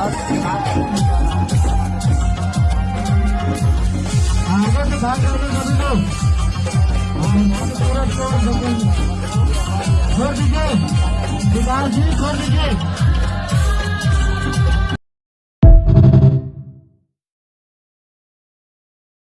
आगे से भाग रहे सभी लोग, पूरा छोड़ दीजिए, विकास जी छोड़ दीजिए।